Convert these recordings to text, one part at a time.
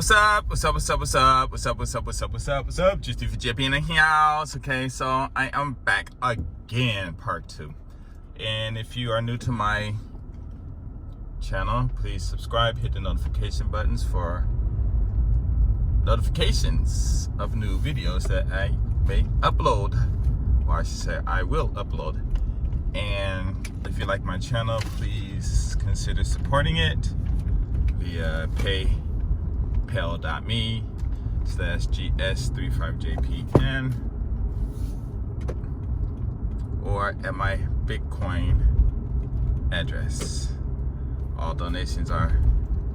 What's up? What's up? What's up? What's up? What's up? What's up? What's up? What's up? What's up? Just for JP in the house. Okay, so I am back again, part 2. And if you are new to my channel, please subscribe, hit the notification buttons for notifications of new videos that I may upload, or I should say I will upload. And if you like my channel, please consider supporting it via paypal.me/GS35JPN or at my Bitcoin address. All donations are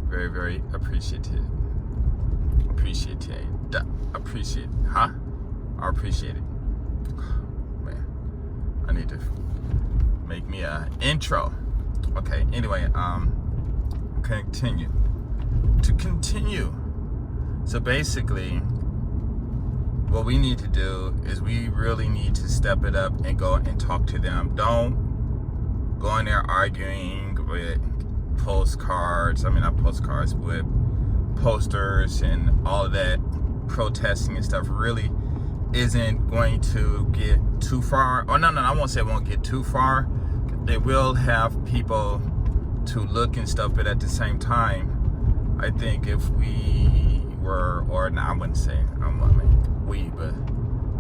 very, very appreciated. Appreciate it. Man, I need to make me a intro. Okay, anyway, continue. So basically, what we need to do is we really need to step it up and go and talk to them. Don't go in there arguing with postcards. I mean, not postcards, with posters and all of that protesting and stuff really isn't going to get too far. Oh, no, I won't say it won't get too far. It will have people to look and stuff, but at the same time, I think if we were, or no, I wouldn't say, but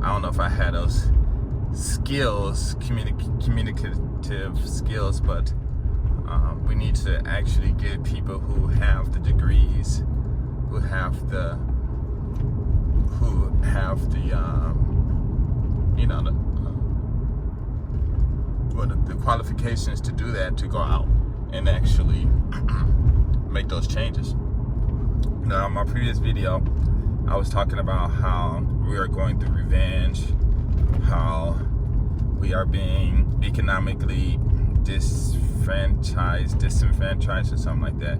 I don't know if I had those skills, communicative skills, but we need to actually get people who have the degrees, who have the the qualifications to do that, to go out and actually make those changes. Now, in my previous video, I was talking about how we are going through revenge, how we are being economically disenfranchised or something like that.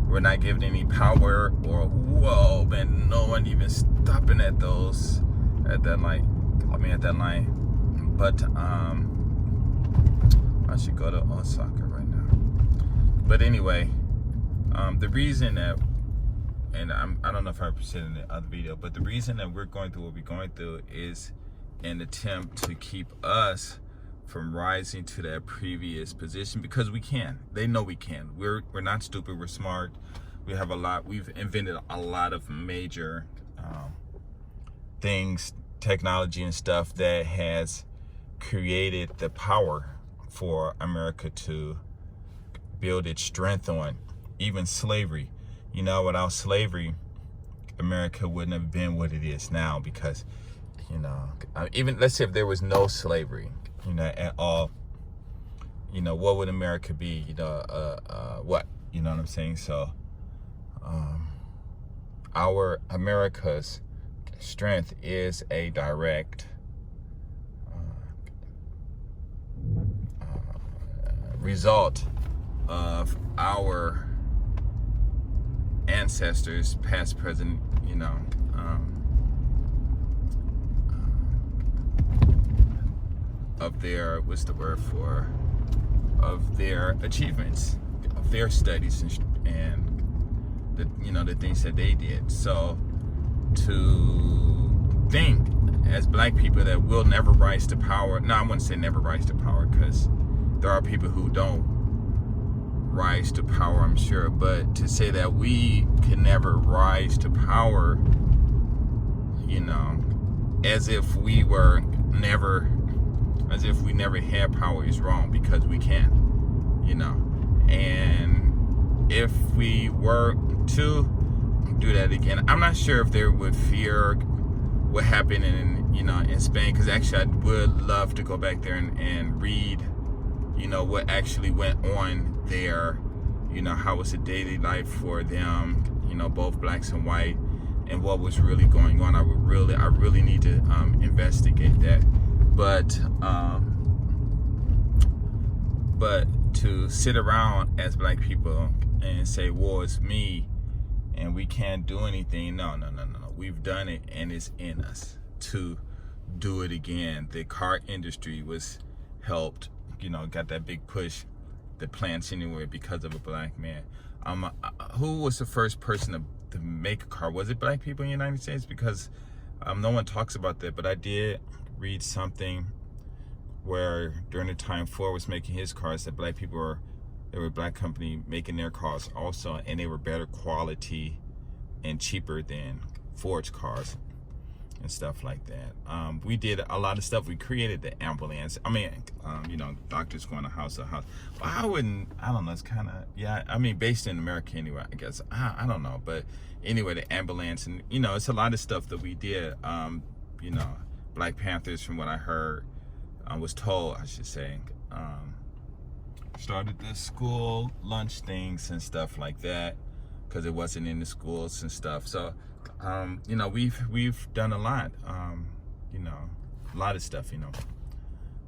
We're not given any power, or whoa, man, no one even stopping at that line. But I should go to Osaka right now. But anyway, the reason that, and I don't know if I said in the other video, but the reason that we're going through what we're going through is an attempt to keep us from rising to that previous position, because we can. They know we can. We're not stupid. We're smart. We've invented a lot of major things, technology and stuff that has created the power for America to build its strength on. Even slavery. Without slavery, America wouldn't have been what it is now, because, even let's say if there was no slavery, at all, what would America be? What? You know what I'm saying? So, America's strength is a direct result of our ancestors, past, present, of their, of their achievements, of their studies and the things that they did. So to think as black people that we'll never rise to power, no, I wouldn't say never rise to power, because there are people who don't rise to power, I'm sure, but to say that we can never rise to power, as if we never had power, is wrong, because we can, and if we were to do that again, I'm not sure if they would fear what happened in Spain, because actually I would love to go back there and read what actually went on there, how was the daily life for them, both blacks and white, and what was really going on. I really need to investigate that. But to sit around as black people and say, well, it's me and we can't do anything, no. We've done it, and it's in us to do it again. The car industry was helped, got that big push, the plants anywhere, because of a black man. Who was the first person to make a car? Was it black people in the United States? Because no one talks about that, but I did read something where during the time Ford was making his cars, that black people were, there were a black company making their cars also, and they were better quality and cheaper than Ford's cars and stuff like that. We did a lot of stuff. We created the ambulance. I mean, you know, doctors going to house to house. Well, I don't know, it's kind of, yeah, I mean, based in America anyway, I guess. I don't know, but anyway, the ambulance, and, you know, it's a lot of stuff that we did. You know, Black Panthers, from what I heard, was told, I should say, started the school lunch things and stuff like that, because it wasn't in the schools and stuff. So, you know, we've done a lot, you know, a lot of stuff, you know.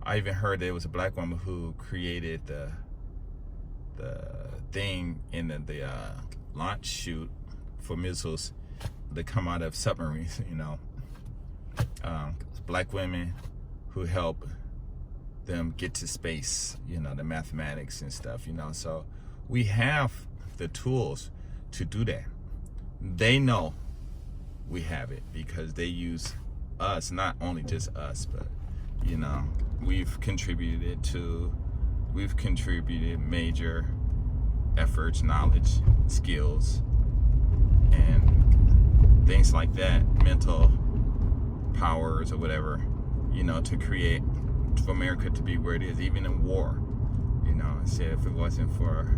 I even heard there was a black woman who created the thing in the launch chute for missiles that come out of submarines, you know. Black women who help them get to space, you know, the mathematics and stuff, you know. So we have the tools to do that. They know we have it because they use us, not only just us, but, you know, we've contributed major efforts, knowledge, skills, and things like that, mental powers or whatever, you know, to create for America to be where it is, even in war. You know, I said if it wasn't for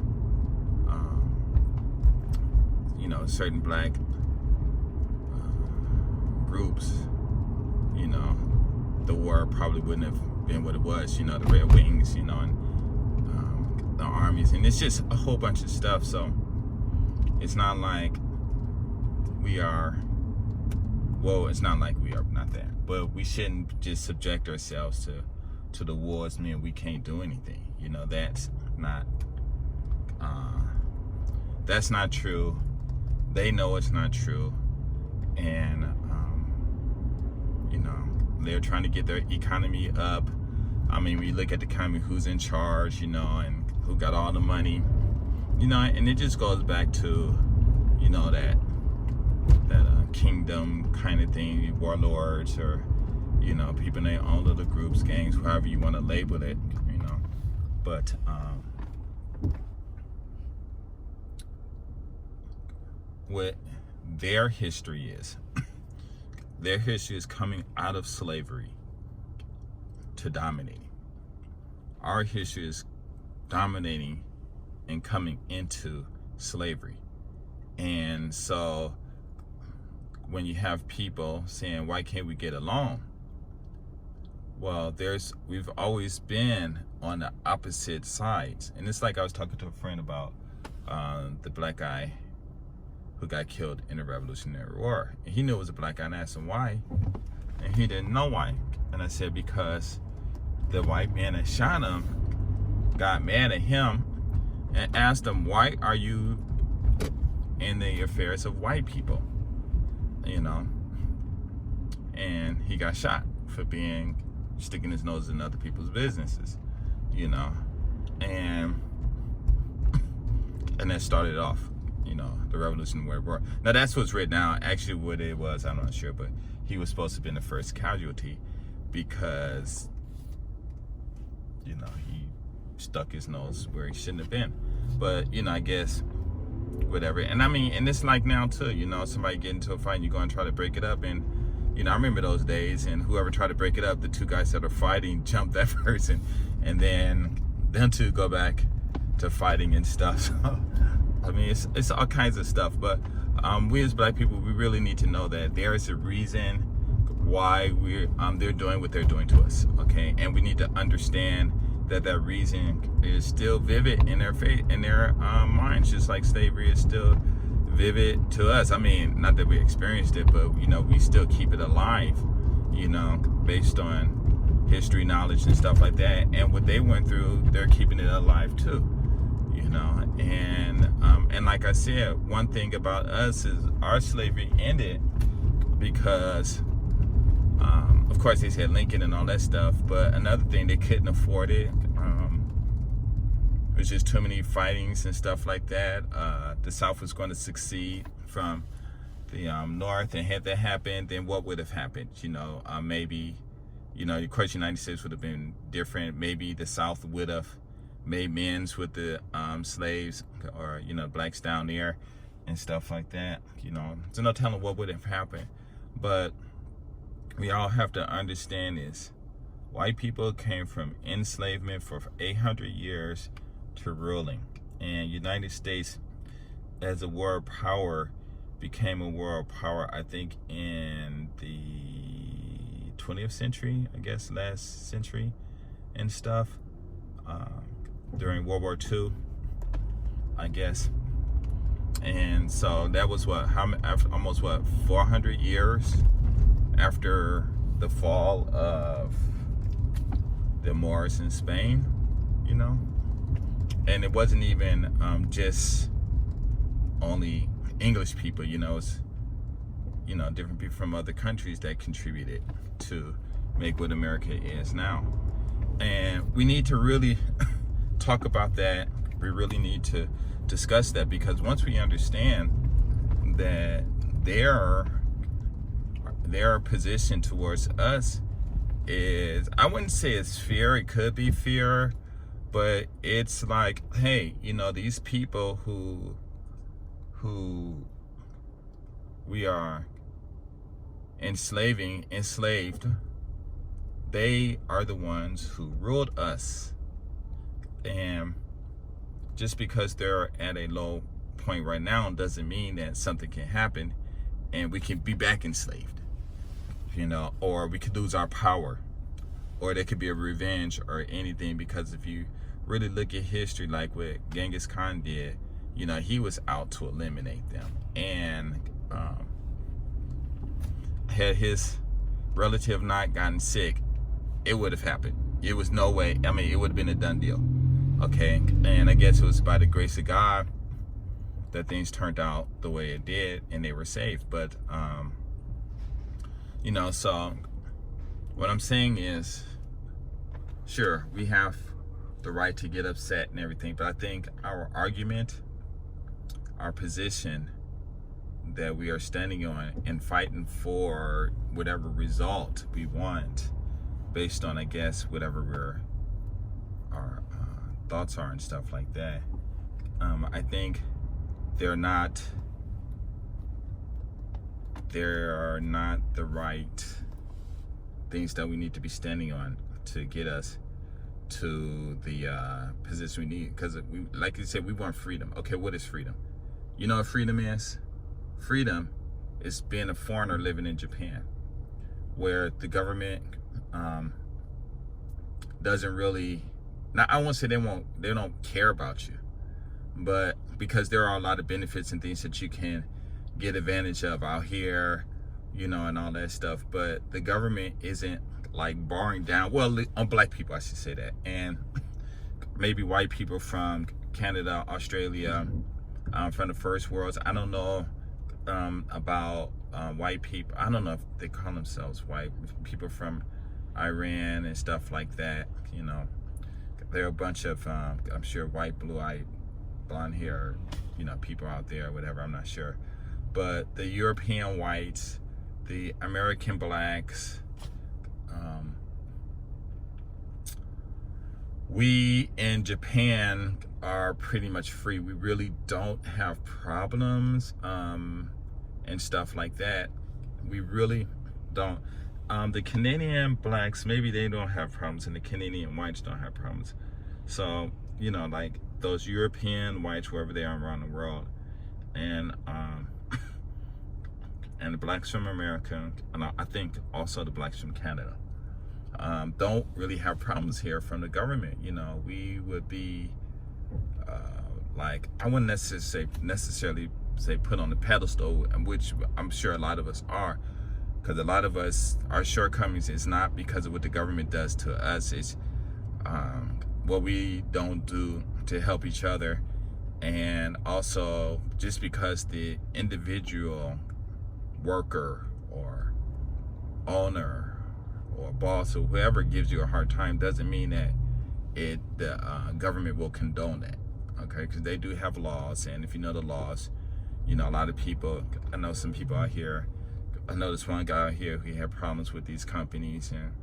you know, certain black groups, you know, the war probably wouldn't have been what it was, you know, the Red Wings, you know, and the armies, and it's just a whole bunch of stuff. So it's not like we are, well, it's not like we are not that, but we shouldn't just subject ourselves to the wars mean we can't do anything. You know, that's not true. They know it's not true, and you know, they're trying to get their economy up. I mean, we look at the economy, who's in charge, you know, and who got all the money, you know, and it just goes back to, you know, that kingdom kind of thing, warlords, or, you know, people in their own little groups, gangs, however you want to label it, you know. But what their history is, their history is coming out of slavery to dominating. Our history is dominating and coming into slavery. And so when you have people saying, why can't we get along? Well, we've always been on the opposite sides. And it's like I was talking to a friend about the black guy who got killed in the Revolutionary War. And he knew it was a black guy, and I asked him why. And he didn't know why. And I said, because the white man that shot him got mad at him and asked him, why are you in the affairs of white people? You know, and he got shot for sticking his nose in other people's businesses, you know, and that started off, you know, the Revolutionary War. Now that's what's written down. Actually, what it was, I'm not sure, but he was supposed to have been the first casualty because, you know, he stuck his nose where he shouldn't have been. But, you know, I guess whatever. And I mean, and it's like now too, you know, somebody get into a fight and you go and try to break it up, and, you know, I remember those days, and whoever tried to break it up, the two guys that are fighting jump that person, and then them two go back to fighting and stuff. So I mean, it's all kinds of stuff. But we as black people, we really need to know that there is a reason why they're doing what they're doing to us, okay? And we need to understand that reason is still vivid in their minds, just like slavery is still vivid to us. I mean, not that we experienced it, but, you know, we still keep it alive, you know, based on history, knowledge, and stuff like that. And what they went through, they're keeping it alive too, you know. And like I said, one thing about us is our slavery ended because of course they said Lincoln and all that stuff, but another thing, they couldn't afford it. There's just too many fightings and stuff like that. The South was going to succeed from the North, and had that happened, then what would have happened? Maybe, of course, the United States would have been different. Maybe the South would have made amends with the slaves, or blacks down there and stuff like that. So no telling what would have happened. But we all have to understand is white people came from enslavement for 800 years to ruling, and United States as a world power became a world power, I think, in the 20th century, I guess, last century and stuff, during World War II, I guess. And so that was almost 400 years after the fall of the Moors in Spain, and it wasn't even just only English people, it's different people from other countries that contributed to make what America is now. And we need to really talk about that. We really need to discuss that, because once we understand that their position towards us is, I wouldn't say it's fear, it could be fear, but it's like, hey, these people who we are enslaved, they are the ones who ruled us. And just because they're at a low point right now doesn't mean that something can happen and we can be back enslaved, or we could lose our power, or there could be a revenge or anything. Because if you really look at history, like what Genghis Khan did, he was out to eliminate them. And had his relative not gotten sick, it would have happened. It was no way. I mean, it would have been a done deal. Okay, and I guess it was by the grace of God that things turned out the way it did, and they were safe. But so what I'm saying is, sure, we have the right to get upset and everything, but I think our argument, our position that we are standing on and fighting for whatever result we want, based on, I guess, whatever our thoughts are and stuff like that, I think there are not the right things that we need to be standing on to get us to the position we need. Because we, like you said, we want freedom. Okay, what is freedom? You know what freedom is? Freedom is being a foreigner living in Japan, where the government doesn't really, now I won't say they don't care about you, but because there are a lot of benefits and things that you can get advantage of out here, and all that stuff. But the government isn't like barring down, well, on black people, I should say that, and maybe white people from Canada, Australia, from the first worlds. I don't know about white people. I don't know if they call themselves white people from Iran and stuff like that. There are a bunch of I'm sure white, blue-eyed, blonde hair, people out there or whatever, I'm not sure. But the European whites, the American blacks, we in Japan are pretty much free. We really don't have problems and stuff like that. We really don't. The Canadian blacks, maybe they don't have problems, and the Canadian whites don't have problems. So, like those European whites, wherever they are around the world, and the blacks from America, and I think also the blacks from Canada, don't really have problems here from the government. We would be like, I wouldn't necessarily say put on the pedestal, which I'm sure a lot of us are, because a lot of us, our shortcomings is not because of what the government does to us, it's what we don't do to help each other, and also just because the individual worker or owner or boss or whoever gives you a hard time doesn't mean that the government will condone that, okay? Because they do have laws, and if you know the laws, you know, a lot of people, I know some people out here, I know this one guy out here who had problems with these companies, and,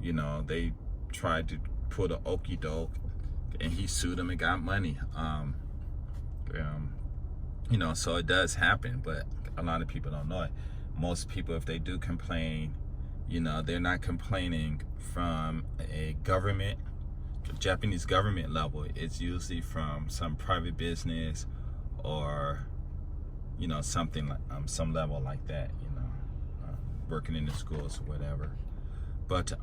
you know, they tried to put an okie doke, and he sued them and got money. You know, so it does happen, but a lot of people don't know it. Most people, if they do complain, you know, they're not complaining from a government, Japanese government level. It's usually from some private business or, you know, something like some level like that, you know, working in the schools or whatever. But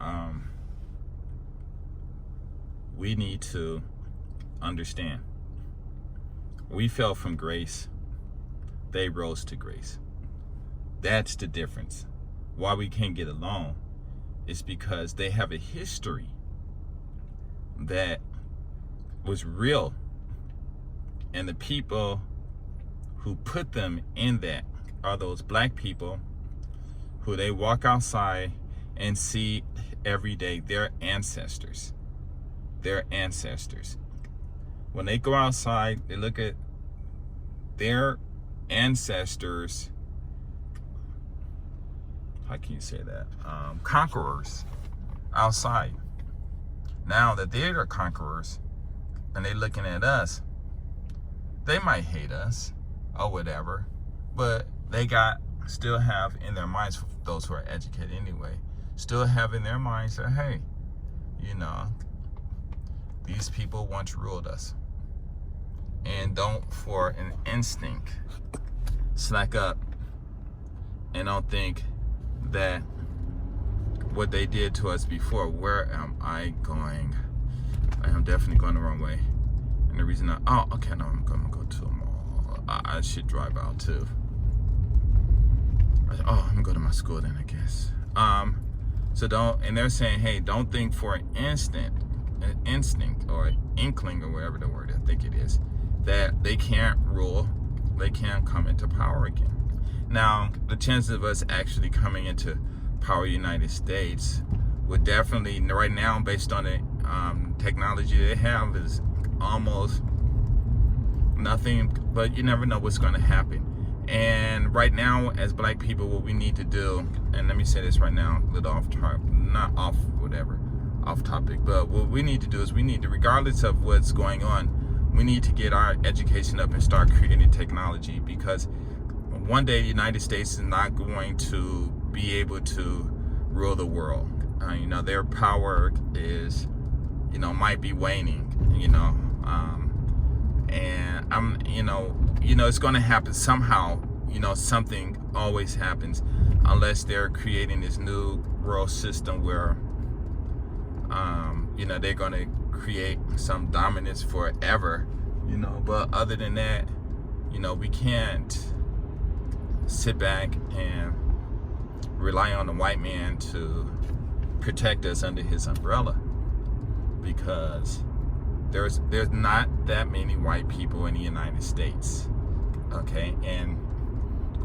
we need to understand, we fell from grace, they rose to grace. That's the difference. Why we can't get along is because they have a history that was real, and the people who put them in that are those black people who they walk outside and see every day, their ancestors. When they go outside, they look at their ancestors, how can you say that, conquerors outside. Now that they're conquerors and they're looking at us, they might hate us or whatever, but they still have in their minds, for those who are educated anyway, still have in their minds that, hey, you know, these people once ruled us. And don't for an instinct slack up and don't think that what they did to us before, where am I going? I am definitely going the wrong way. And the reason I'm going to go to a mall. I should drive out too. I'm going to go to my school then, I guess. So and they're saying, hey, don't think for an instinct or inkling or whatever the word I think it is, that they can't rule, they can't come into power again. Now, the chances of us actually coming into power United States would definitely, right now, based on the technology they have, is almost nothing, but you never know what's going to happen. And right now, as black people, what we need to do, and let me say this right now, a little off topic, but what we need to do is we need to, regardless of what's going on, we need to get our education up and start creating technology, because one day the United States is not going to be able to rule the world. You know, their power is, you know, might be waning, you know, and you know, it's going to happen somehow. You know, something always happens, unless they're creating this new world system where, you know, they're going to create some dominance forever, you know. But other than that, you know, we can't sit back and rely on the white man to protect us under his umbrella, because there's not that many white people in the United States, okay? And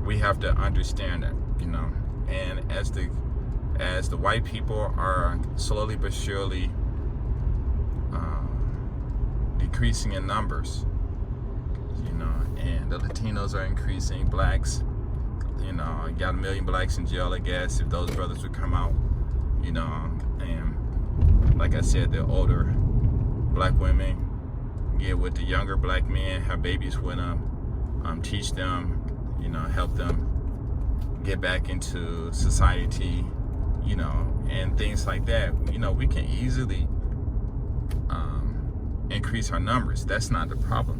we have to understand that, you know. And as the white people are slowly but surely decreasing in numbers, you know, and the Latinos are increasing, blacks, you know, you got 1 million blacks in jail, I guess, if those brothers would come out, you know. And like I said, the older black women get with the younger black men, have babies with them, teach them, you know, help them get back into society, you know, and things like that. You know, we can easily increase our numbers. That's not the problem.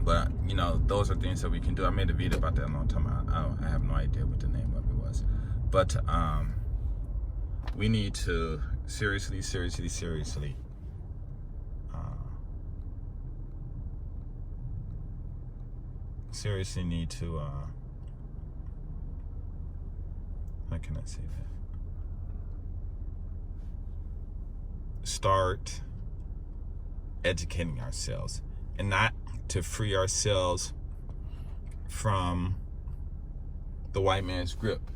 But, you know, those are things that we can do. I made a video about that a long time ago. I have no idea what the name of it was. But we need to seriously need to, how can I say that? Start educating ourselves, and not to free ourselves from the white man's grip,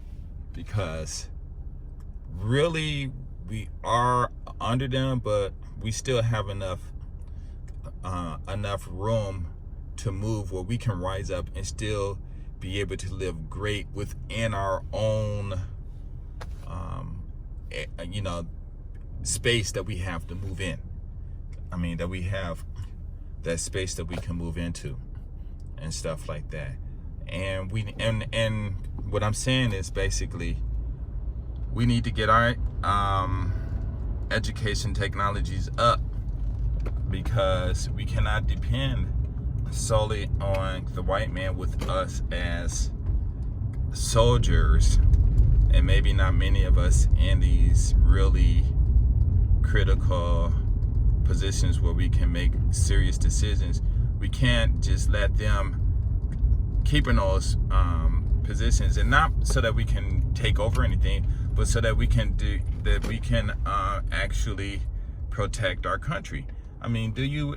because really we are under them, but we still have enough room to move where we can rise up and still be able to live great within our own space that we have to move in. I mean, that we have that space that we can move into and stuff like that. And and what I'm saying is basically we need to get our education technologies up, because we cannot depend solely on the white man with us as soldiers, and maybe not many of us in these really critical positions where we can make serious decisions. We can't just let them keep in those positions, and not so that we can take over anything, but so that we can actually protect our country. I mean, do you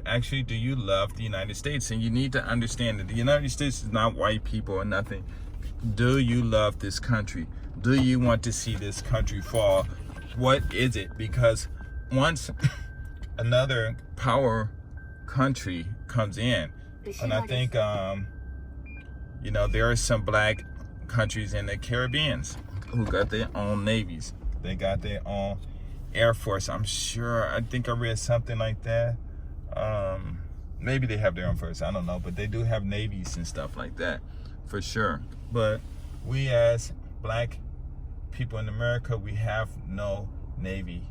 love the United States? And you need to understand that the United States is not white people or nothing. Do you love this country? Do you want to see this country fall? What is it? Because once another power country comes in, and I think there are some black countries in the Caribbean who got their own navies. They got their own Air Force. I think I read something like that. Maybe they have their own force, I don't know, but they do have navies and stuff like that for sure. But we as black people in America, we have no navy.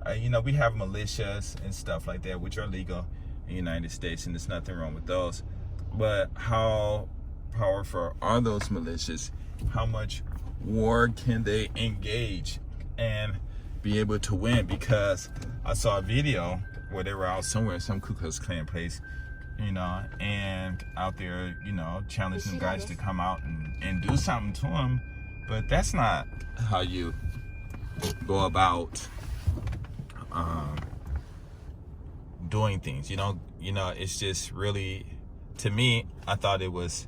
We have militias and stuff like that, which are legal in the United States, and there's nothing wrong with those. But how powerful are those militias? How much war can they engage and be able to win? Because I saw a video where they were out somewhere, some Ku Klux Klan place, and out there, challenging guys to come out and do something to them. But that's not how you go about doing things. It's just really, to me, I thought it was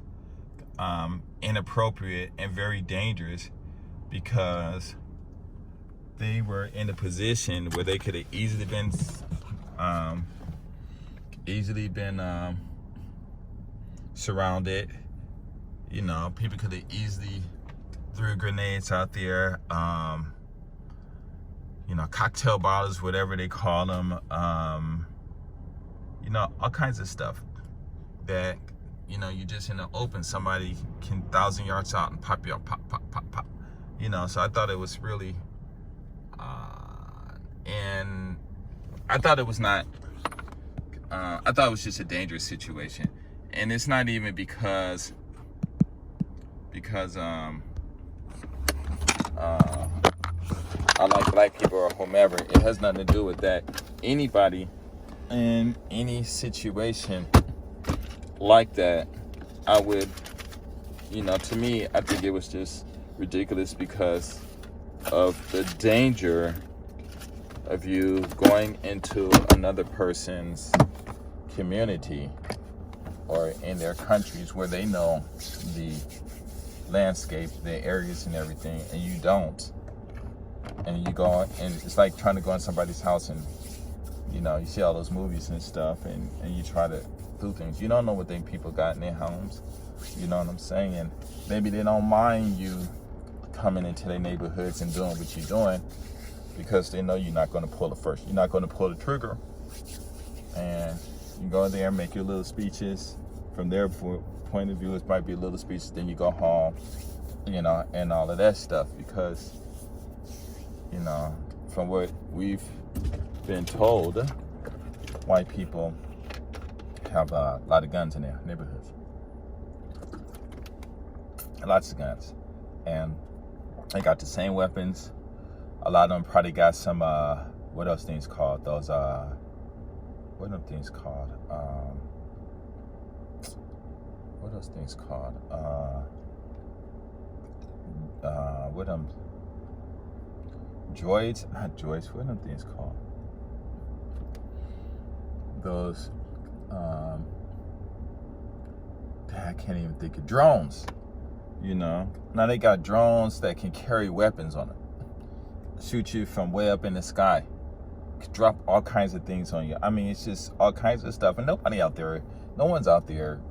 inappropriate and very dangerous, because they were in a position where they could have easily been surrounded. People could have easily threw grenades out there, cocktail bottles, whatever they call them, all kinds of stuff that, you just in the open, somebody can 1,000 yards out and pop you up, pop. So I thought it was really, and I thought it was not, I thought it was just a dangerous situation. And it's not even because I like black people or whomever. It has nothing to do with that. Anybody in any situation like that, I would, to me, I think it was just ridiculous because of the danger of you going into another person's community or in their countries where they know the landscape, the areas and everything, and you don't. And you go, and it's like trying to go in somebody's house, and you see all those movies and stuff, and you try to do things. You don't know what people got in their homes. You know what I'm saying? And maybe they don't mind you coming into their neighborhoods and doing what you're doing, because they know you're not going to pull the trigger. And you go there and make your little speeches. From their point of view, it might be a little speech, then you go home, and all of that stuff. Because, from what we've been told, white people have a lot of guns in their neighborhoods. Lots of guns. And they got the same weapons. A lot of them probably got some, what else things called? Those, what are them things called? What else things called? What them? Droids? Not droids. What are them things called? Those, I can't even think of drones. Now they got drones that can carry weapons on them. shoot you from way up in the sky, drop all kinds of things on you. I mean, it's just all kinds of stuff. And no one's out there,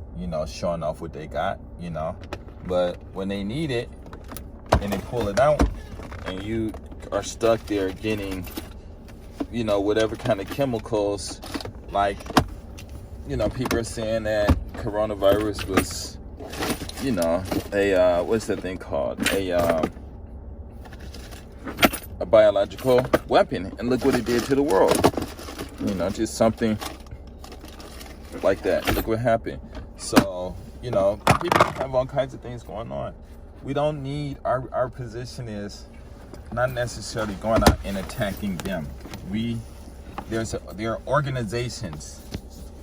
showing off what they got, But when they need it and they pull it out and you are stuck there getting, whatever kind of chemicals, like, people are saying that coronavirus was, what's that thing called? A biological weapon, and look what it did to the world. Just something like that. Look what happened. So, people have all kinds of things going on. We don't need, our position is not necessarily going out and attacking them. There are organizations,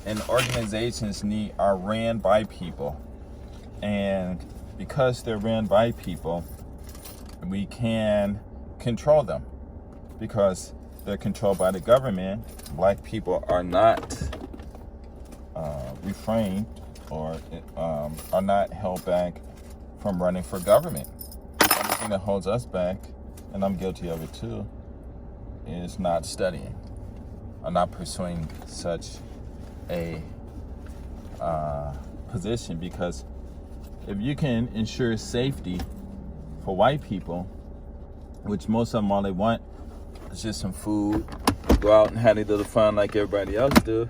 and organizations are ran by people, and because they're ran by people, we can control them because they're controlled by the government. Black people are not refrained or are not held back from running for government. The only thing that holds us back, and I'm guilty of it too, is not studying or not pursuing such a position. Because if you can ensure safety for white people, which most of them, all they want is just some food, go out and have a little fun like everybody else do,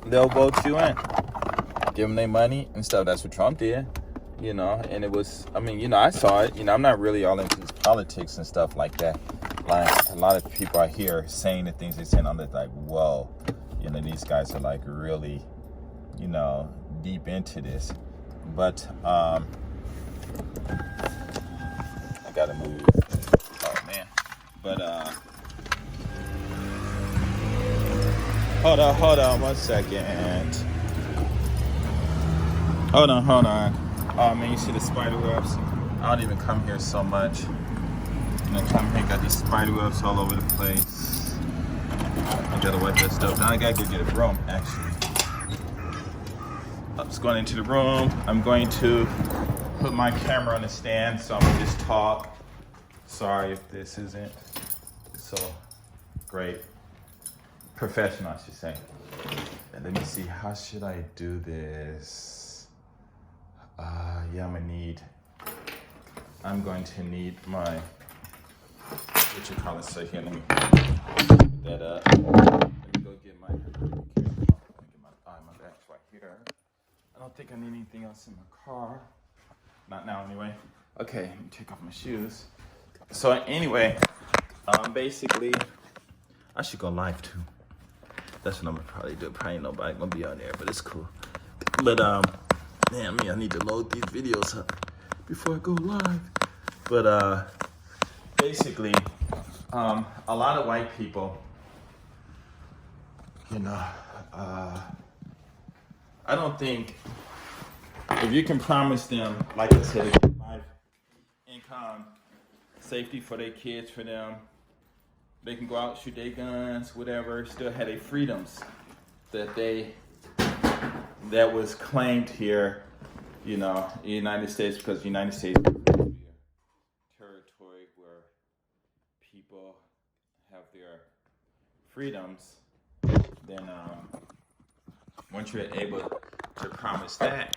they'll vote you in. Give them their money and stuff. That's what Trump did, and it was, I saw it. I'm not really all into politics and stuff like that. Like, a lot of people are here saying the things they're saying. I'm just like, whoa, these guys are like really, deep into this. But, I gotta move. Oh, man. But, hold on 1 second. Hold on. Oh, man, you see the spider webs? I don't even come here so much. Come here, got these spider webs all over the place. I gotta wipe that stuff down. I gotta go get a broom, actually. I'm just going into the room. I'm going to put my camera on the stand, so I'm gonna just talk. Sorry if this isn't so great. Professional, I should say. And let me see, how should I do this? I'm going to need my, so here, let me put that up. Let me go get my bag's right here. I don't think I need anything else in my car. Not now, anyway. Okay, let me take off my shoes. So anyway, basically, I should go live too. That's what I'm gonna probably do. Probably nobody gonna be on there, but it's cool. But man, I need to load these videos up before I go live. But basically, a lot of white people, I don't think, if you can promise them, like I said, life, income, safety for their kids, for them, they can go out, shoot their guns, whatever, still have their freedoms that was claimed here, in the United States, because the United States is a territory where people have their freedoms. Then once you're able to promise that,